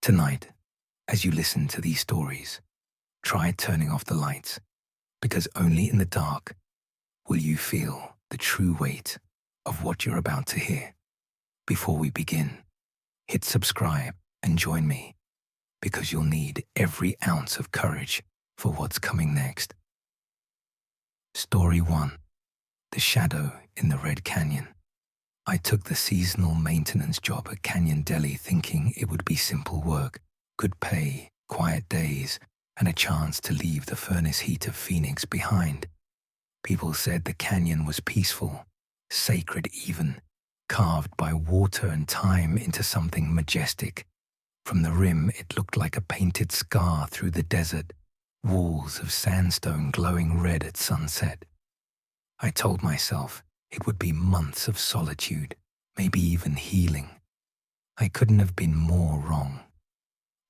Tonight, as you listen to these stories, try turning off the lights, because only in the dark will you feel the true weight of what you're about to hear. Before we begin, hit subscribe and join me, because you'll need every ounce of courage for what's coming next. Story 1. The Shadow in the Red Canyon. I took the seasonal maintenance job at Canyon Deli thinking it would be simple work, good pay, quiet days, and a chance to leave the furnace heat of Phoenix behind. People said the canyon was peaceful, sacred even, carved by water and time into something majestic. From the rim, it looked like a painted scar through the desert, walls of sandstone glowing red at sunset. I told myself it would be months of solitude, maybe even healing. I couldn't have been more wrong.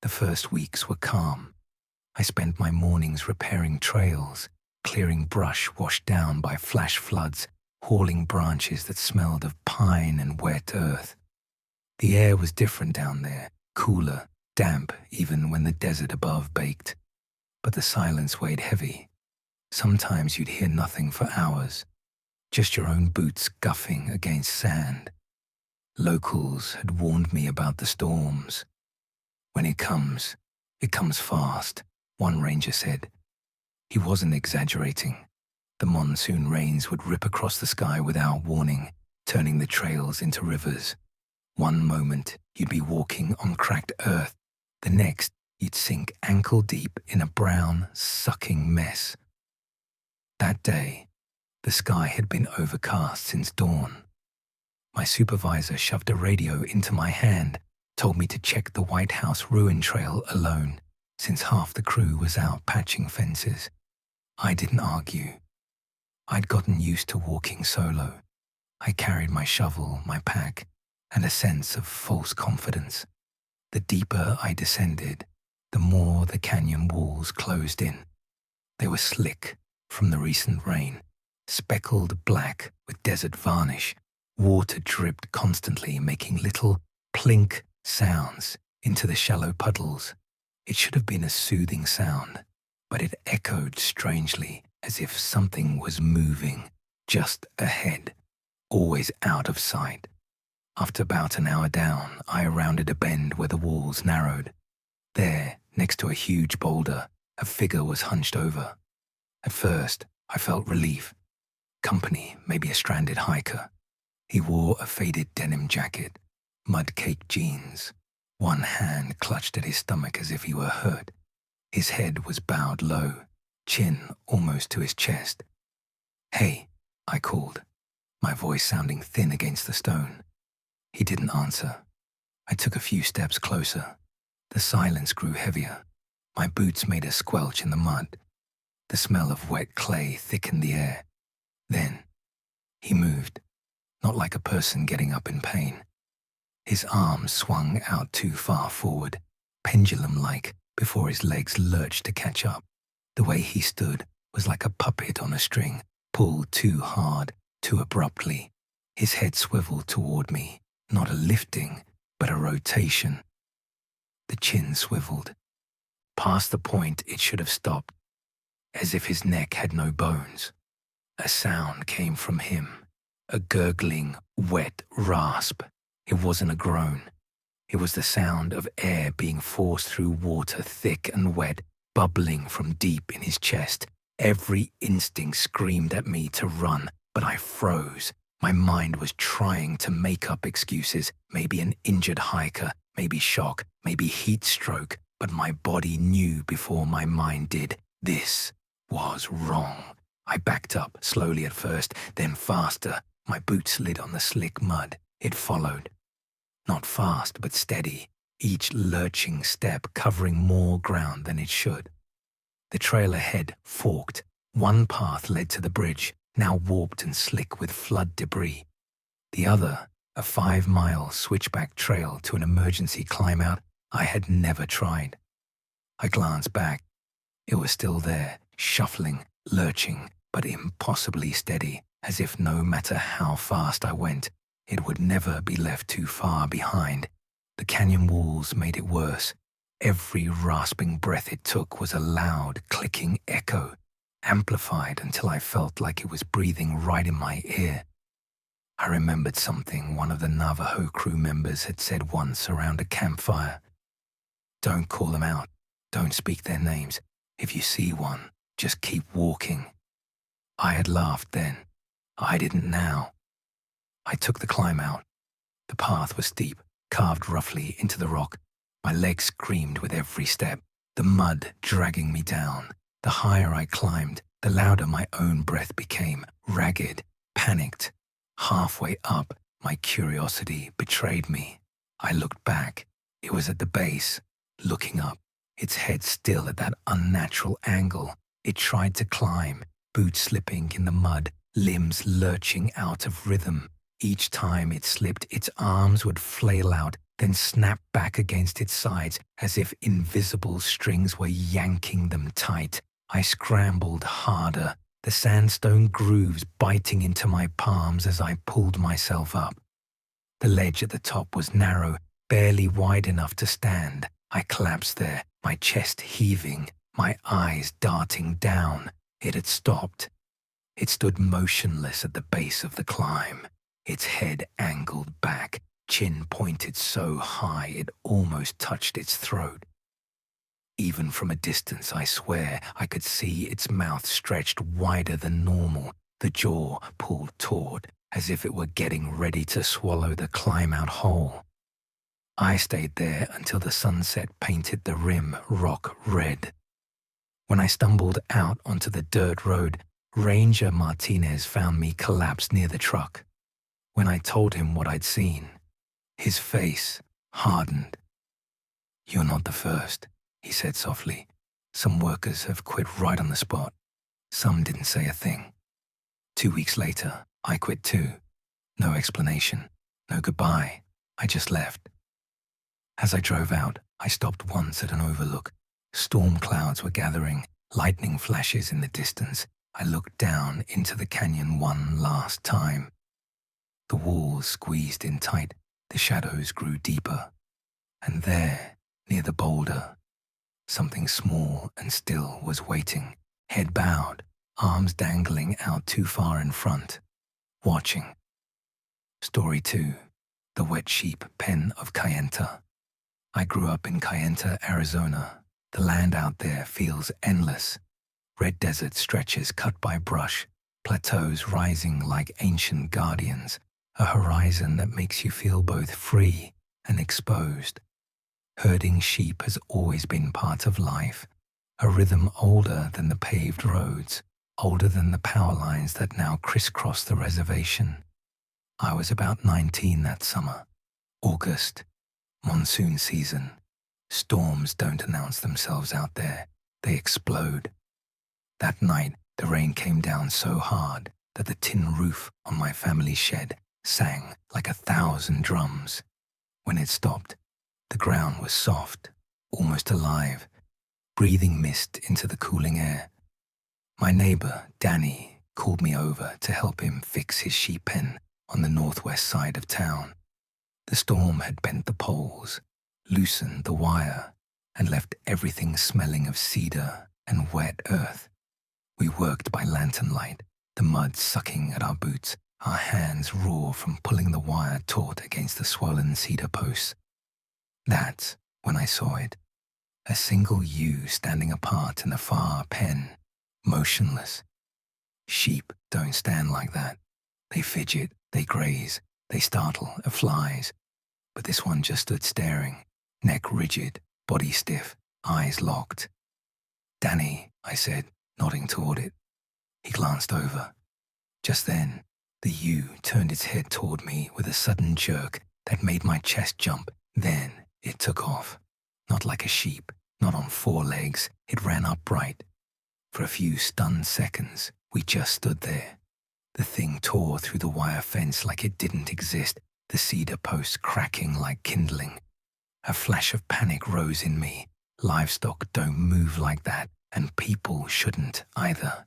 The first weeks were calm. I spent my mornings repairing trails, clearing brush washed down by flash floods, hauling branches that smelled of pine and wet earth. The air was different down there, cooler, damp even when the desert above baked. But the silence weighed heavy. Sometimes you'd hear nothing for hours, just your own boots guffing against sand. Locals had warned me about the storms. When it comes fast, one ranger said. He wasn't exaggerating. The monsoon rains would rip across the sky without warning, turning the trails into rivers. One moment, you'd be walking on cracked earth. The next, you'd sink ankle deep in a brown, sucking mess. That day, the sky had been overcast since dawn. My supervisor shoved a radio into my hand, told me to check the White House ruin trail alone, since half the crew was out patching fences. I didn't argue. I'd gotten used to walking solo. I carried my shovel, my pack, and a sense of false confidence. The deeper I descended, the more the canyon walls closed in. They were slick from the recent rain, speckled black with desert varnish. Water dripped constantly, making little plink sounds into the shallow puddles. It should have been a soothing sound, but it echoed strangely, as if something was moving just ahead, always out of sight. After about an hour down, I rounded a bend where the walls narrowed. There, next to a huge boulder, a figure was hunched over. At first, I felt relief. Company, maybe a stranded hiker. He wore a faded denim jacket, mud-caked jeans. One hand clutched at his stomach as if he were hurt. His head was bowed low, chin almost to his chest. "Hey," I called, my voice sounding thin against the stone. He didn't answer. I took a few steps closer. The silence grew heavier. My boots made a squelch in the mud. The smell of wet clay thickened the air. Then, he moved, not like a person getting up in pain. His arms swung out too far forward, pendulum-like, before his legs lurched to catch up. The way he stood was like a puppet on a string, pulled too hard, too abruptly. His head swiveled toward me, not a lifting, but a rotation. The chin swiveled, past the point it should have stopped, as if his neck had no bones. A sound came from him, a gurgling, wet rasp. It wasn't a groan. It was the sound of air being forced through water thick and wet, bubbling from deep in his chest. Every instinct screamed at me to run, but I froze. My mind was trying to make up excuses, maybe an injured hiker, maybe shock, maybe heat stroke, but my body knew before my mind did. This was wrong. I backed up, slowly at first, then faster. My boot slid on the slick mud. It followed. Not fast, but steady, each lurching step covering more ground than it should. The trail ahead forked. One path led to the bridge, now warped and slick with flood debris. The other, a 5-mile switchback trail to an emergency climb-out I had never tried. I glanced back. It was still there, shuffling, lurching, but impossibly steady, as if no matter how fast I went, it would never be left too far behind. The canyon walls made it worse. Every rasping breath it took was a loud, clicking echo, amplified until I felt like it was breathing right in my ear. I remembered something one of the Navajo crew members had said once around a campfire. "Don't call them out. Don't speak their names. If you see one, just keep walking." I had laughed then. I didn't now. I took the climb out. The path was steep, carved roughly into the rock. My legs screamed with every step, the mud dragging me down. The higher I climbed, the louder my own breath became, ragged, panicked. Halfway up, my curiosity betrayed me. I looked back. It was at the base, looking up, its head still at that unnatural angle. It tried to climb, boots slipping in the mud, limbs lurching out of rhythm. Each time it slipped, its arms would flail out, then snap back against its sides as if invisible strings were yanking them tight. I scrambled harder, the sandstone grooves biting into my palms as I pulled myself up. The ledge at the top was narrow, barely wide enough to stand. I collapsed there, my chest heaving, my eyes darting down. It had stopped. It stood motionless at the base of the climb, its head angled back, chin pointed so high it almost touched its throat. Even from a distance, I swear, I could see its mouth stretched wider than normal, the jaw pulled taut, as if it were getting ready to swallow the climb-out hole. I stayed there until the sunset painted the rim rock red. When I stumbled out onto the dirt road, Ranger Martinez found me collapsed near the truck. When I told him what I'd seen, his face hardened. "You're not the first," he said softly. "Some workers have quit right on the spot. Some didn't say a thing. 2 weeks later, I quit too. No explanation, no goodbye. I just left." As I drove out, I stopped once at an overlook. Storm clouds were gathering, lightning flashes in the distance. I looked down into the canyon one last time. The walls squeezed in tight, the shadows grew deeper. And there, near the boulder, something small and still was waiting, head bowed, arms dangling out too far in front, watching. Story 2. The Wet Sheep Pen of Kayenta. I grew up in Kayenta, Arizona. The land out there feels endless. Red desert stretches cut by brush, plateaus rising like ancient guardians, a horizon that makes you feel both free and exposed. Herding sheep has always been part of life, a rhythm older than the paved roads, older than the power lines that now crisscross the reservation. I was about 19 that summer. August, monsoon season. Storms don't announce themselves out there, they explode. That night, the rain came down so hard that the tin roof on my family's shed sang like 1,000 drums. When it stopped, the ground was soft, almost alive, breathing mist into the cooling air. My neighbor, Danny, called me over to help him fix his sheep pen on the northwest side of town. The storm had bent the poles, loosened the wire, and left everything smelling of cedar and wet earth. We worked by lantern light, the mud sucking at our boots, our hands raw from pulling the wire taut against the swollen cedar posts. That's when I saw it. A single ewe standing apart in the far pen, motionless. Sheep don't stand like that. They fidget, they graze, they startle at flies. But this one just stood staring, neck rigid, body stiff, eyes locked. "Danny," I said, nodding toward it. He glanced over. Just then, the ewe turned its head toward me with a sudden jerk that made my chest jump. Then it took off. Not like a sheep, not on 4 legs. It ran upright. For a few stunned seconds, we just stood there. The thing tore through the wire fence like it didn't exist, the cedar posts cracking like kindling. A flash of panic rose in me. Livestock don't move like that, and people shouldn't either.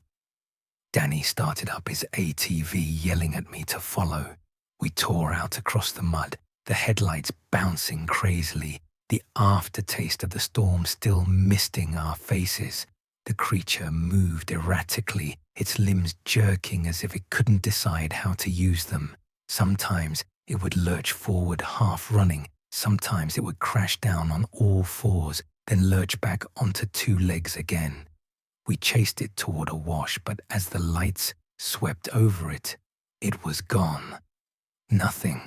Danny started up his ATV, yelling at me to follow. We tore out across the mud, the headlights bouncing crazily, the aftertaste of the storm still misting our faces. The creature moved erratically, its limbs jerking as if it couldn't decide how to use them. Sometimes it would lurch forward half running, sometimes it would crash down on all fours, then lurch back onto two legs again. We chased it toward a wash, but as the lights swept over it, it was gone. Nothing.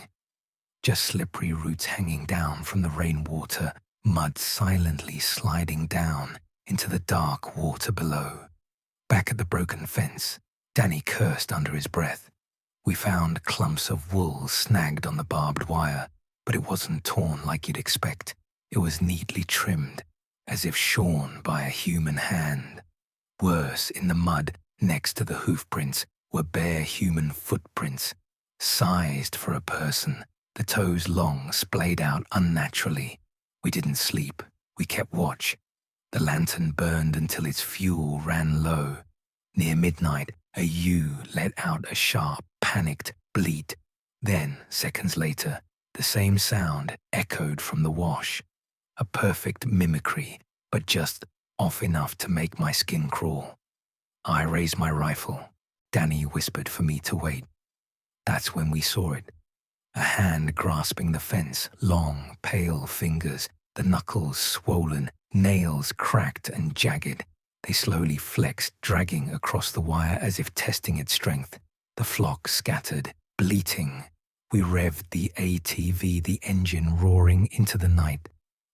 Just slippery roots hanging down from the rainwater, mud silently sliding down into the dark water below. Back at the broken fence, Danny cursed under his breath. We found clumps of wool snagged on the barbed wire, but it wasn't torn like you'd expect. It was neatly trimmed, as if shorn by a human hand. Worse, in the mud next to the hoofprints were bare human footprints, sized for a person, the toes long, splayed out unnaturally. We didn't sleep. We kept watch. The lantern burned until its fuel ran low. Near midnight, a ewe let out a sharp, panicked bleat. Then, seconds later, the same sound echoed from the wash. A perfect mimicry, but just off enough to make my skin crawl. I raised my rifle. Danny whispered for me to wait. That's when we saw it. A hand grasping the fence, long, pale fingers, the knuckles swollen, nails cracked and jagged. They slowly flexed, dragging across the wire as if testing its strength. The flock scattered, bleating. We revved the ATV, the engine roaring into the night.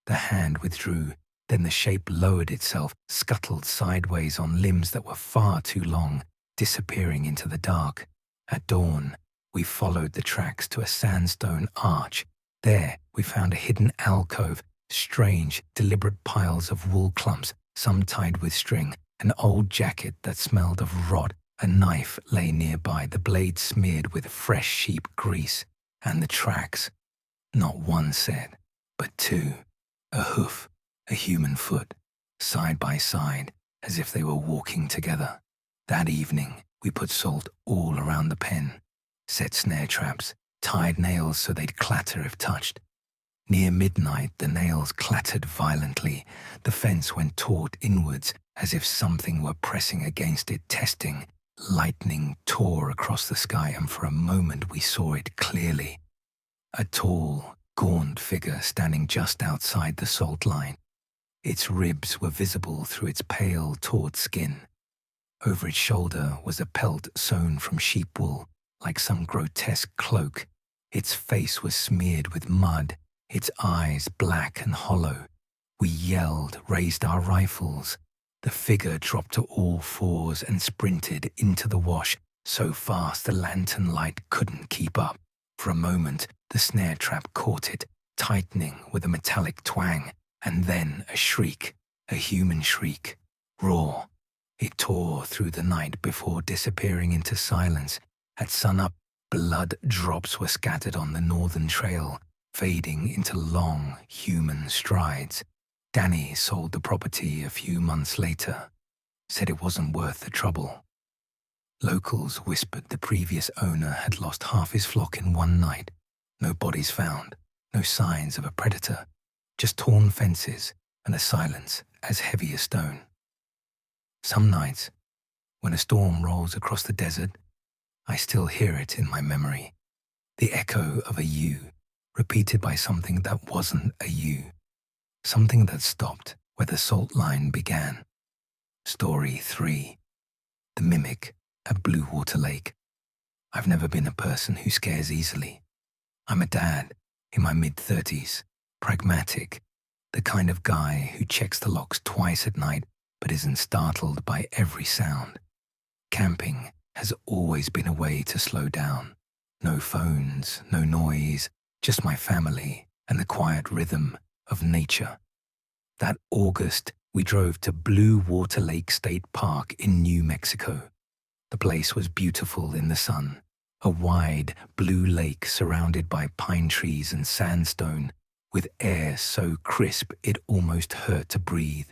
The hand withdrew, then the shape lowered itself, scuttled sideways on limbs that were far too long, disappearing into the dark. At dawn, we followed the tracks to a sandstone arch. There, we found a hidden alcove, strange, deliberate piles of wool clumps, some tied with string, an old jacket that smelled of rot. A knife lay nearby, the blade smeared with fresh sheep grease. And the tracks, not one set, but two. A hoof, a human foot, side by side, as if they were walking together. That evening, we put salt all around the pen, set snare traps, tied nails so they'd clatter if touched. Near midnight, the nails clattered violently. The fence went taut inwards, as if something were pressing against it, testing. Lightning tore across the sky, and for a moment we saw it clearly. A tall, gaunt figure standing just outside the salt line. Its ribs were visible through its pale, taut skin. Over its shoulder was a pelt sewn from sheep wool, like some grotesque cloak. Its face was smeared with mud, its eyes black and hollow. We yelled, raised our rifles. The figure dropped to all fours and sprinted into the wash, so fast the lantern light couldn't keep up. For a moment, the snare trap caught it, tightening with a metallic twang, and then a shriek, a human shriek, raw. It tore through the night before disappearing into silence. At sunup, blood drops were scattered on the northern trail, fading into long human strides. Danny sold the property a few months later, said it wasn't worth the trouble. Locals whispered the previous owner had lost half his flock in one night. No bodies found, no signs of a predator, just torn fences and a silence as heavy as stone. Some nights, when a storm rolls across the desert, I still hear it in my memory. The echo of a ewe, repeated by something that wasn't a ewe. Something that stopped where the salt line began. Story 3. The Mimic at Blue Water Lake. I've never been a person who scares easily. I'm a dad in my mid-30s, pragmatic, the kind of guy who checks the locks twice at night but isn't startled by every sound. Camping has always been a way to slow down. No phones, no noise, just my family and the quiet rhythm of nature. That August, we drove to Blue Water Lake State Park in New Mexico. The place was beautiful in the sun, a wide blue lake surrounded by pine trees and sandstone, with air so crisp it almost hurt to breathe.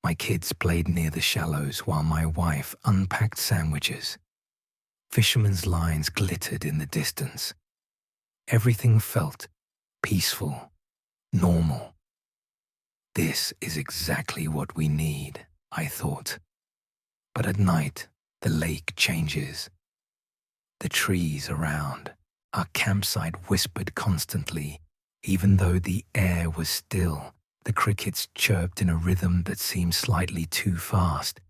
My kids played near the shallows while my wife unpacked sandwiches. Fishermen's lines glittered in the distance. Everything felt peaceful, normal. This is exactly what we need, I thought. But at night, the lake changes. The trees around our campsite whispered constantly, even though the air was still. The crickets chirped in a rhythm that seemed slightly too fast,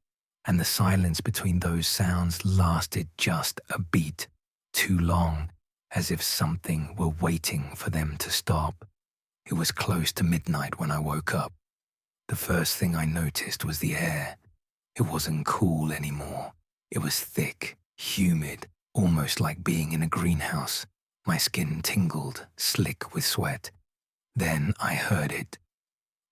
and the silence between those sounds lasted just a beat too long, as if something were waiting for them to stop. It was close to midnight when I woke up. The first thing I noticed was the air. It wasn't cool anymore. It was thick, humid, almost like being in a greenhouse. My skin tingled, slick with sweat. Then I heard it.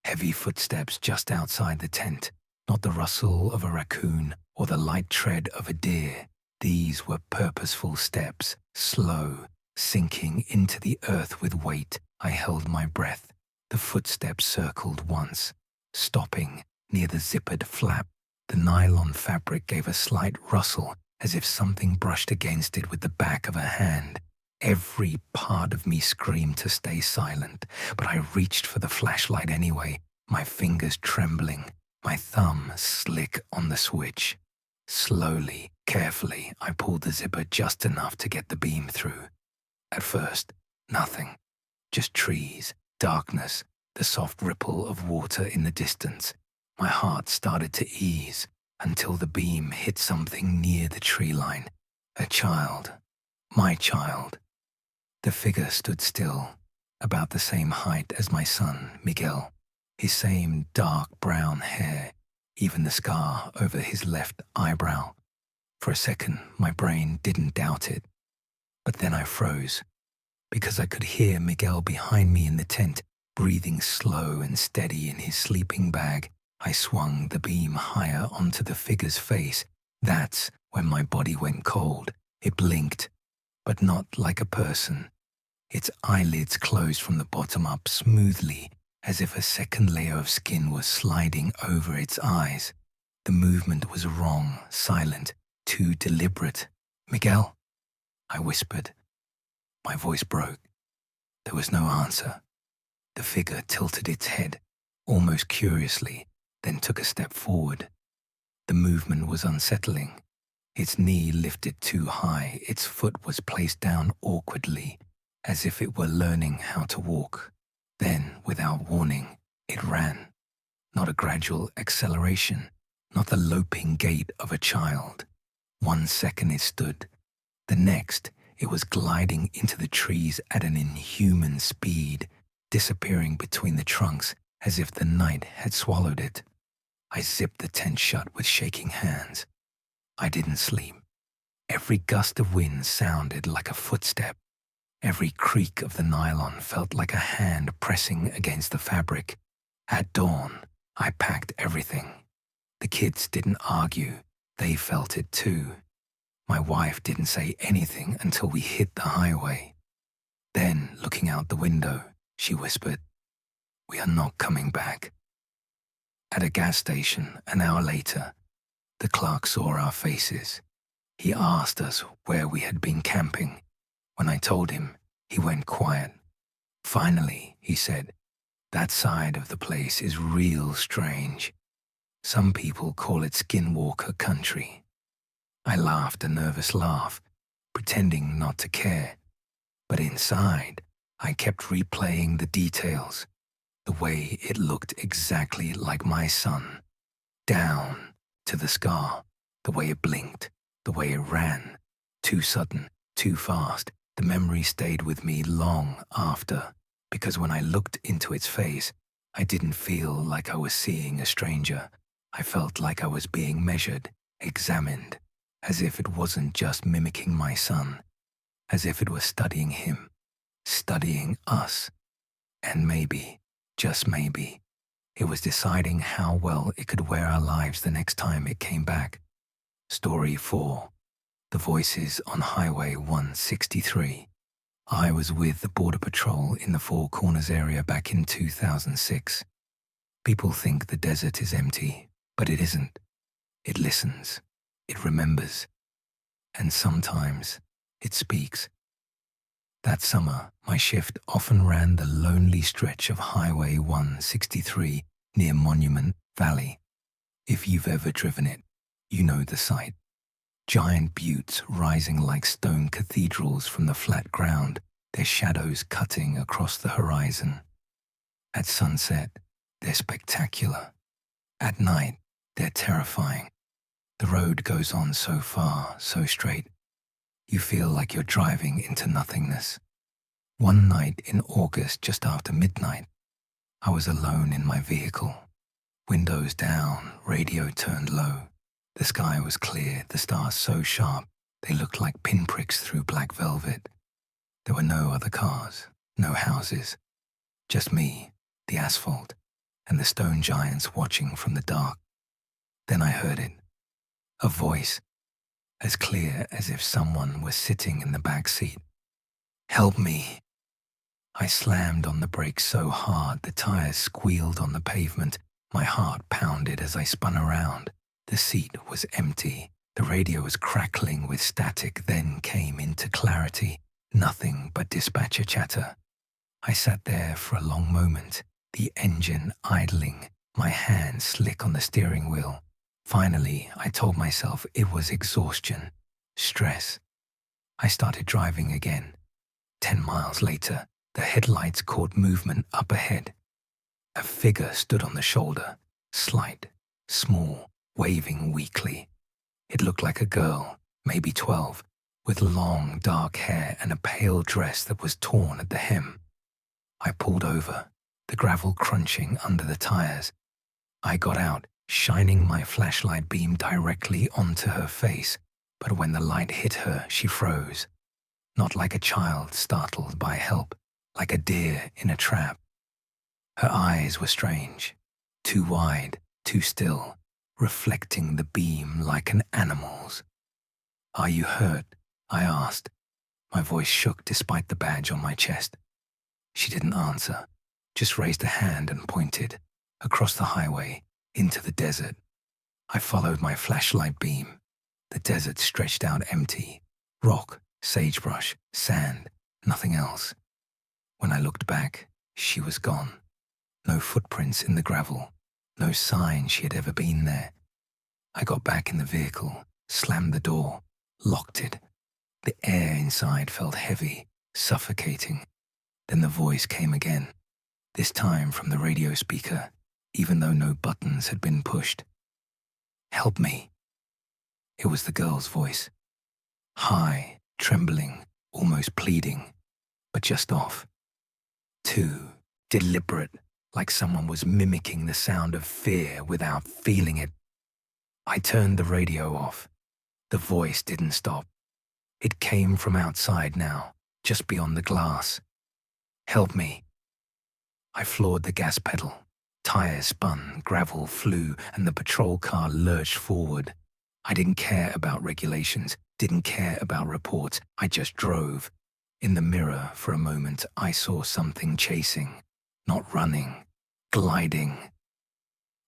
Heavy footsteps just outside the tent, not the rustle of a raccoon or the light tread of a deer. These were purposeful steps, slow, sinking into the earth with weight. I held my breath. The footsteps circled once, stopping near the zippered flap. The nylon fabric gave a slight rustle, as if something brushed against it with the back of a hand. Every part of me screamed to stay silent, but I reached for the flashlight anyway, my fingers trembling, my thumb slick on the switch. Slowly, carefully, I pulled the zipper just enough to get the beam through. At first, nothing. Just trees, darkness, the soft ripple of water in the distance. My heart started to ease until the beam hit something near the tree line. A child. My child. The figure stood still, about the same height as my son, Miguel. His same dark brown hair, even the scar over his left eyebrow. For a second, my brain didn't doubt it. But then I froze, because I could hear Miguel behind me in the tent, breathing slow and steady in his sleeping bag. I swung the beam higher onto the figure's face. That's when my body went cold. It blinked, but not like a person. Its eyelids closed from the bottom up smoothly, as if a second layer of skin was sliding over its eyes. The movement was wrong, silent, too deliberate. "Miguel?" I whispered. My voice broke. There was no answer. The figure tilted its head, almost curiously, then took a step forward. The movement was unsettling. Its knee lifted too high, its foot was placed down awkwardly, as if it were learning how to walk. Then, without warning, it ran. Not a gradual acceleration, not the loping gait of a child. 1 second it stood. The next, it was gliding into the trees at an inhuman speed, disappearing between the trunks as if the night had swallowed it. I zipped the tent shut with shaking hands. I didn't sleep. Every gust of wind sounded like a footstep. Every creak of the nylon felt like a hand pressing against the fabric. At dawn, I packed everything. The kids didn't argue. They felt it too. My wife didn't say anything until we hit the highway. Then, looking out the window, she whispered, "We are not coming back." At a gas station, an hour later, the clerk saw our faces. He asked us where we had been camping. When I told him, he went quiet. "Finally," he said, "that side of the place is real strange. Some people call it Skinwalker country." I laughed a nervous laugh, pretending not to care. But inside, I kept replaying the details, the way it looked exactly like my son. Down to the scar, the way it blinked, the way it ran. Too sudden, too fast. The memory stayed with me long after, because when I looked into its face, I didn't feel like I was seeing a stranger. I felt like I was being measured, examined, as if it wasn't just mimicking my son, as if it was studying him, studying us. And maybe, just maybe, it was deciding how well it could wear our lives the next time it came back. Story 4. The Voices on Highway 163. I was with the Border Patrol in the Four Corners area back in 2006. People think the desert is empty, but it isn't. It listens. It remembers. And sometimes it speaks. That summer, my shift often ran the lonely stretch of Highway 163 near Monument Valley. If you've ever driven it, you know the sight. Giant buttes rising like stone cathedrals from the flat ground, their shadows cutting across the horizon. At sunset, they're spectacular. At night, they're terrifying. The road goes on so far, so straight. You feel like you're driving into nothingness. One night in August, just after midnight, I was alone in my vehicle. Windows down, radio turned low. The sky was clear, the stars so sharp, they looked like pinpricks through black velvet. There were no other cars, no houses, just me, the asphalt, and the stone giants watching from the dark. Then I heard it. A voice, as clear as if someone were sitting in the back seat. "Help me." I slammed on the brakes so hard the tires squealed on the pavement. My heart pounded as I spun around. The seat was empty. The radio was crackling with static, then came into clarity. Nothing but dispatcher chatter. I sat there for a long moment, the engine idling, my hands slick on the steering wheel. Finally, I told myself it was exhaustion, stress. I started driving again. 10 miles later, the headlights caught movement up ahead. A figure stood on the shoulder, slight, small, waving weakly. It looked like a girl, maybe 12, with long, dark hair and a pale dress that was torn at the hem. I pulled over, the gravel crunching under the tires. I got out, shining my flashlight beam directly onto her face, but when the light hit her, she froze. Not like a child startled by help, like a deer in a trap. Her eyes were strange, too wide, too still, reflecting the beam like an animal's. "Are you hurt?" I asked. My voice shook despite the badge on my chest. She didn't answer, just raised a hand and pointed, across the highway, into the desert. I followed my flashlight beam. The desert stretched out empty. Rock, sagebrush, sand, nothing else. When I looked back, she was gone. No footprints in the gravel, no sign she had ever been there. I got back in the vehicle, slammed the door, locked it. The air inside felt heavy, suffocating. Then the voice came again, this time from the radio speaker, even though no buttons had been pushed. "Help me." It was the girl's voice. High, trembling, almost pleading, but just off. Too deliberate, like someone was mimicking the sound of fear without feeling it. I turned the radio off. The voice didn't stop. It came from outside now, just beyond the glass. "Help me." I floored the gas pedal. Tires spun, gravel flew, and the patrol car lurched forward. I didn't care about regulations, didn't care about reports. I just drove. In the mirror, for a moment, I saw something chasing, not running, gliding.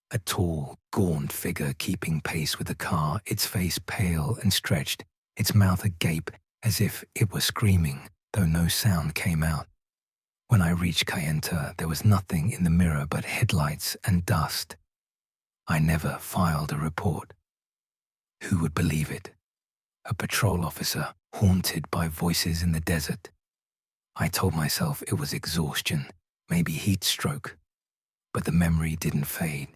A tall, gaunt figure keeping pace with the car, its face pale and stretched, its mouth agape as if it were screaming, though no sound came out. When I reached Kayenta, there was nothing in the mirror but headlights and dust. I never filed a report. Who would believe it? A patrol officer haunted by voices in the desert. I told myself it was exhaustion, maybe heat stroke. But the memory didn't fade.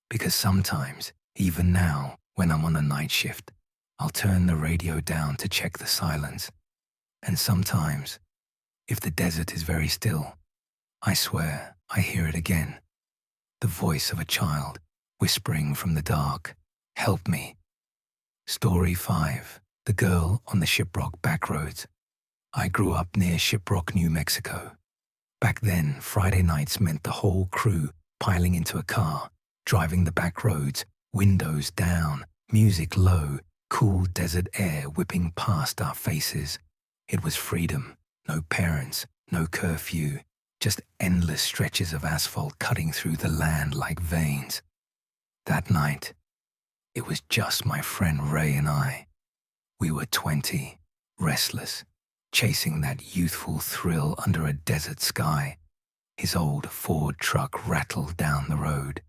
Because sometimes, even now, when I'm on a night shift, I'll turn the radio down to check the silence. And sometimes, if the desert is very still, I swear I hear it again. The voice of a child, whispering from the dark, "Help me." Story 5. The Girl on the Shiprock Backroads. I grew up near Shiprock, New Mexico. Back then, Friday nights meant the whole crew piling into a car, driving the back roads, windows down, music low, cool desert air whipping past our faces. It was freedom, no parents, no curfew, just endless stretches of asphalt cutting through the land like veins. That night, it was just my friend Ray and I. We were 20, restless, chasing that youthful thrill under a desert sky. His old Ford truck rattled down the road,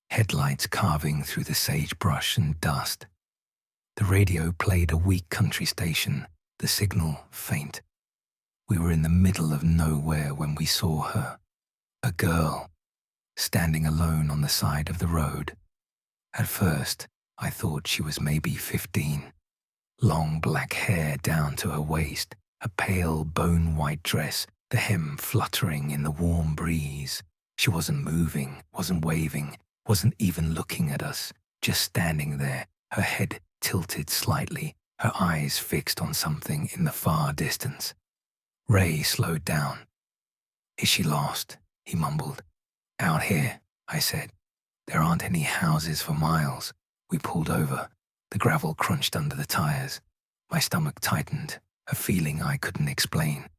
headlights carving through the sagebrush and dust. The radio played a weak country station, the signal faint. We were in the middle of nowhere when we saw her, a girl, standing alone on the side of the road. At first, I thought she was maybe 15. Long black hair down to her waist, a pale bone-white dress, the hem fluttering in the warm breeze. She wasn't moving, wasn't waving, wasn't even looking at us, just standing there, her head tilted slightly, her eyes fixed on something in the far distance. Ray slowed down. "Is she lost?" he mumbled. "Out here," I said. "There aren't any houses for miles." We pulled over. The gravel crunched under the tires. My stomach tightened, a feeling I couldn't explain.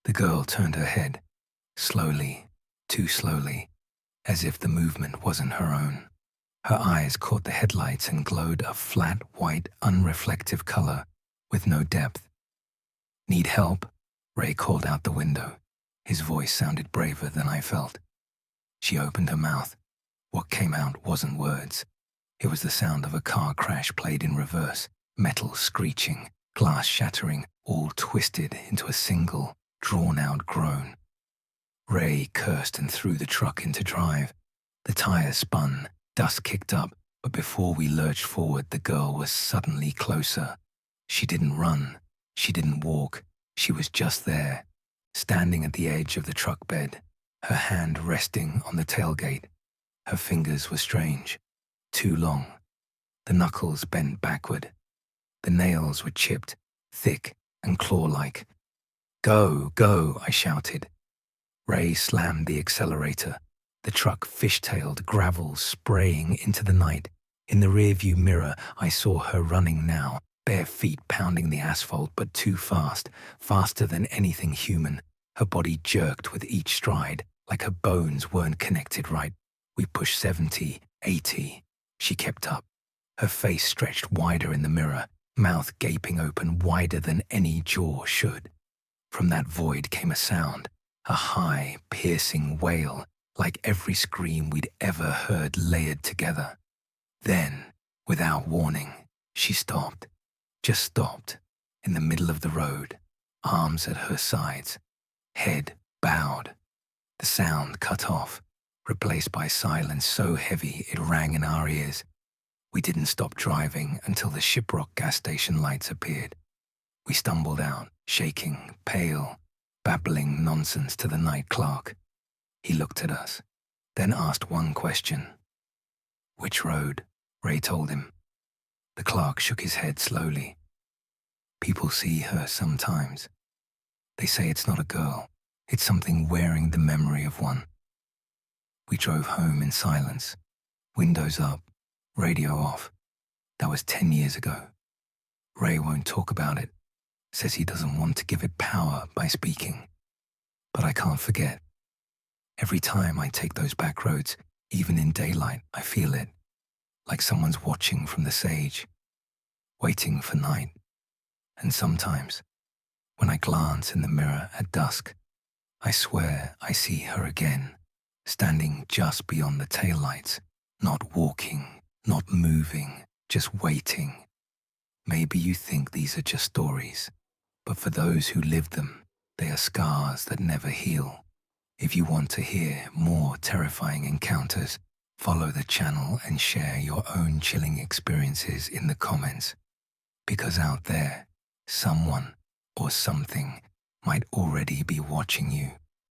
The girl turned her head, slowly, too slowly, as if the movement wasn't her own. Her eyes caught the headlights and glowed a flat, white, unreflective color, with no depth. "Need help?" Ray called out the window. His voice sounded braver than I felt. She opened her mouth. What came out wasn't words. It was the sound of a car crash played in reverse, metal screeching, glass shattering, all twisted into a single, drawn-out groan. Ray cursed and threw the truck into drive. The tires spun, dust kicked up, but before we lurched forward, the girl was suddenly closer. She didn't run. She didn't walk. She was just there, standing at the edge of the truck bed, her hand resting on the tailgate. Her fingers were strange, too long. The knuckles bent backward. The nails were chipped, thick and claw-like. "Go, go," I shouted. Ray slammed the accelerator. The truck fishtailed, gravel spraying into the night. In the rearview mirror, I saw her running now, bare feet pounding the asphalt, but too fast, faster than anything human. Her body jerked with each stride, like her bones weren't connected right. We pushed 70, 80. She kept up. Her face stretched wider in the mirror, mouth gaping open wider than any jaw should. From that void came a sound, a high, piercing wail, like every scream we'd ever heard layered together. Then, without warning, she stopped. Just stopped, in the middle of the road, arms at her sides, head bowed. The sound cut off, replaced by silence so heavy it rang in our ears. We didn't stop driving until the Shiprock gas station lights appeared. We stumbled out, shaking, pale, babbling nonsense to the night clerk. He looked at us, then asked one question. "Which road?" Ray told him. The clerk shook his head slowly. "People see her sometimes. They say it's not a girl. It's something wearing the memory of one." We drove home in silence, windows up, radio off. That was 10 years ago. Ray won't talk about it, says he doesn't want to give it power by speaking. But I can't forget. Every time I take those back roads, even in daylight, I feel it, like someone's watching from the sage, waiting for night. And sometimes, when I glance in the mirror at dusk, I swear I see her again, standing just beyond the taillights, not walking, not moving, just waiting. Maybe you think these are just stories, but for those who live them, they are scars that never heal. If you want to hear more terrifying encounters, follow the channel and share your own chilling experiences in the comments. Because out there, someone or something might already be watching you.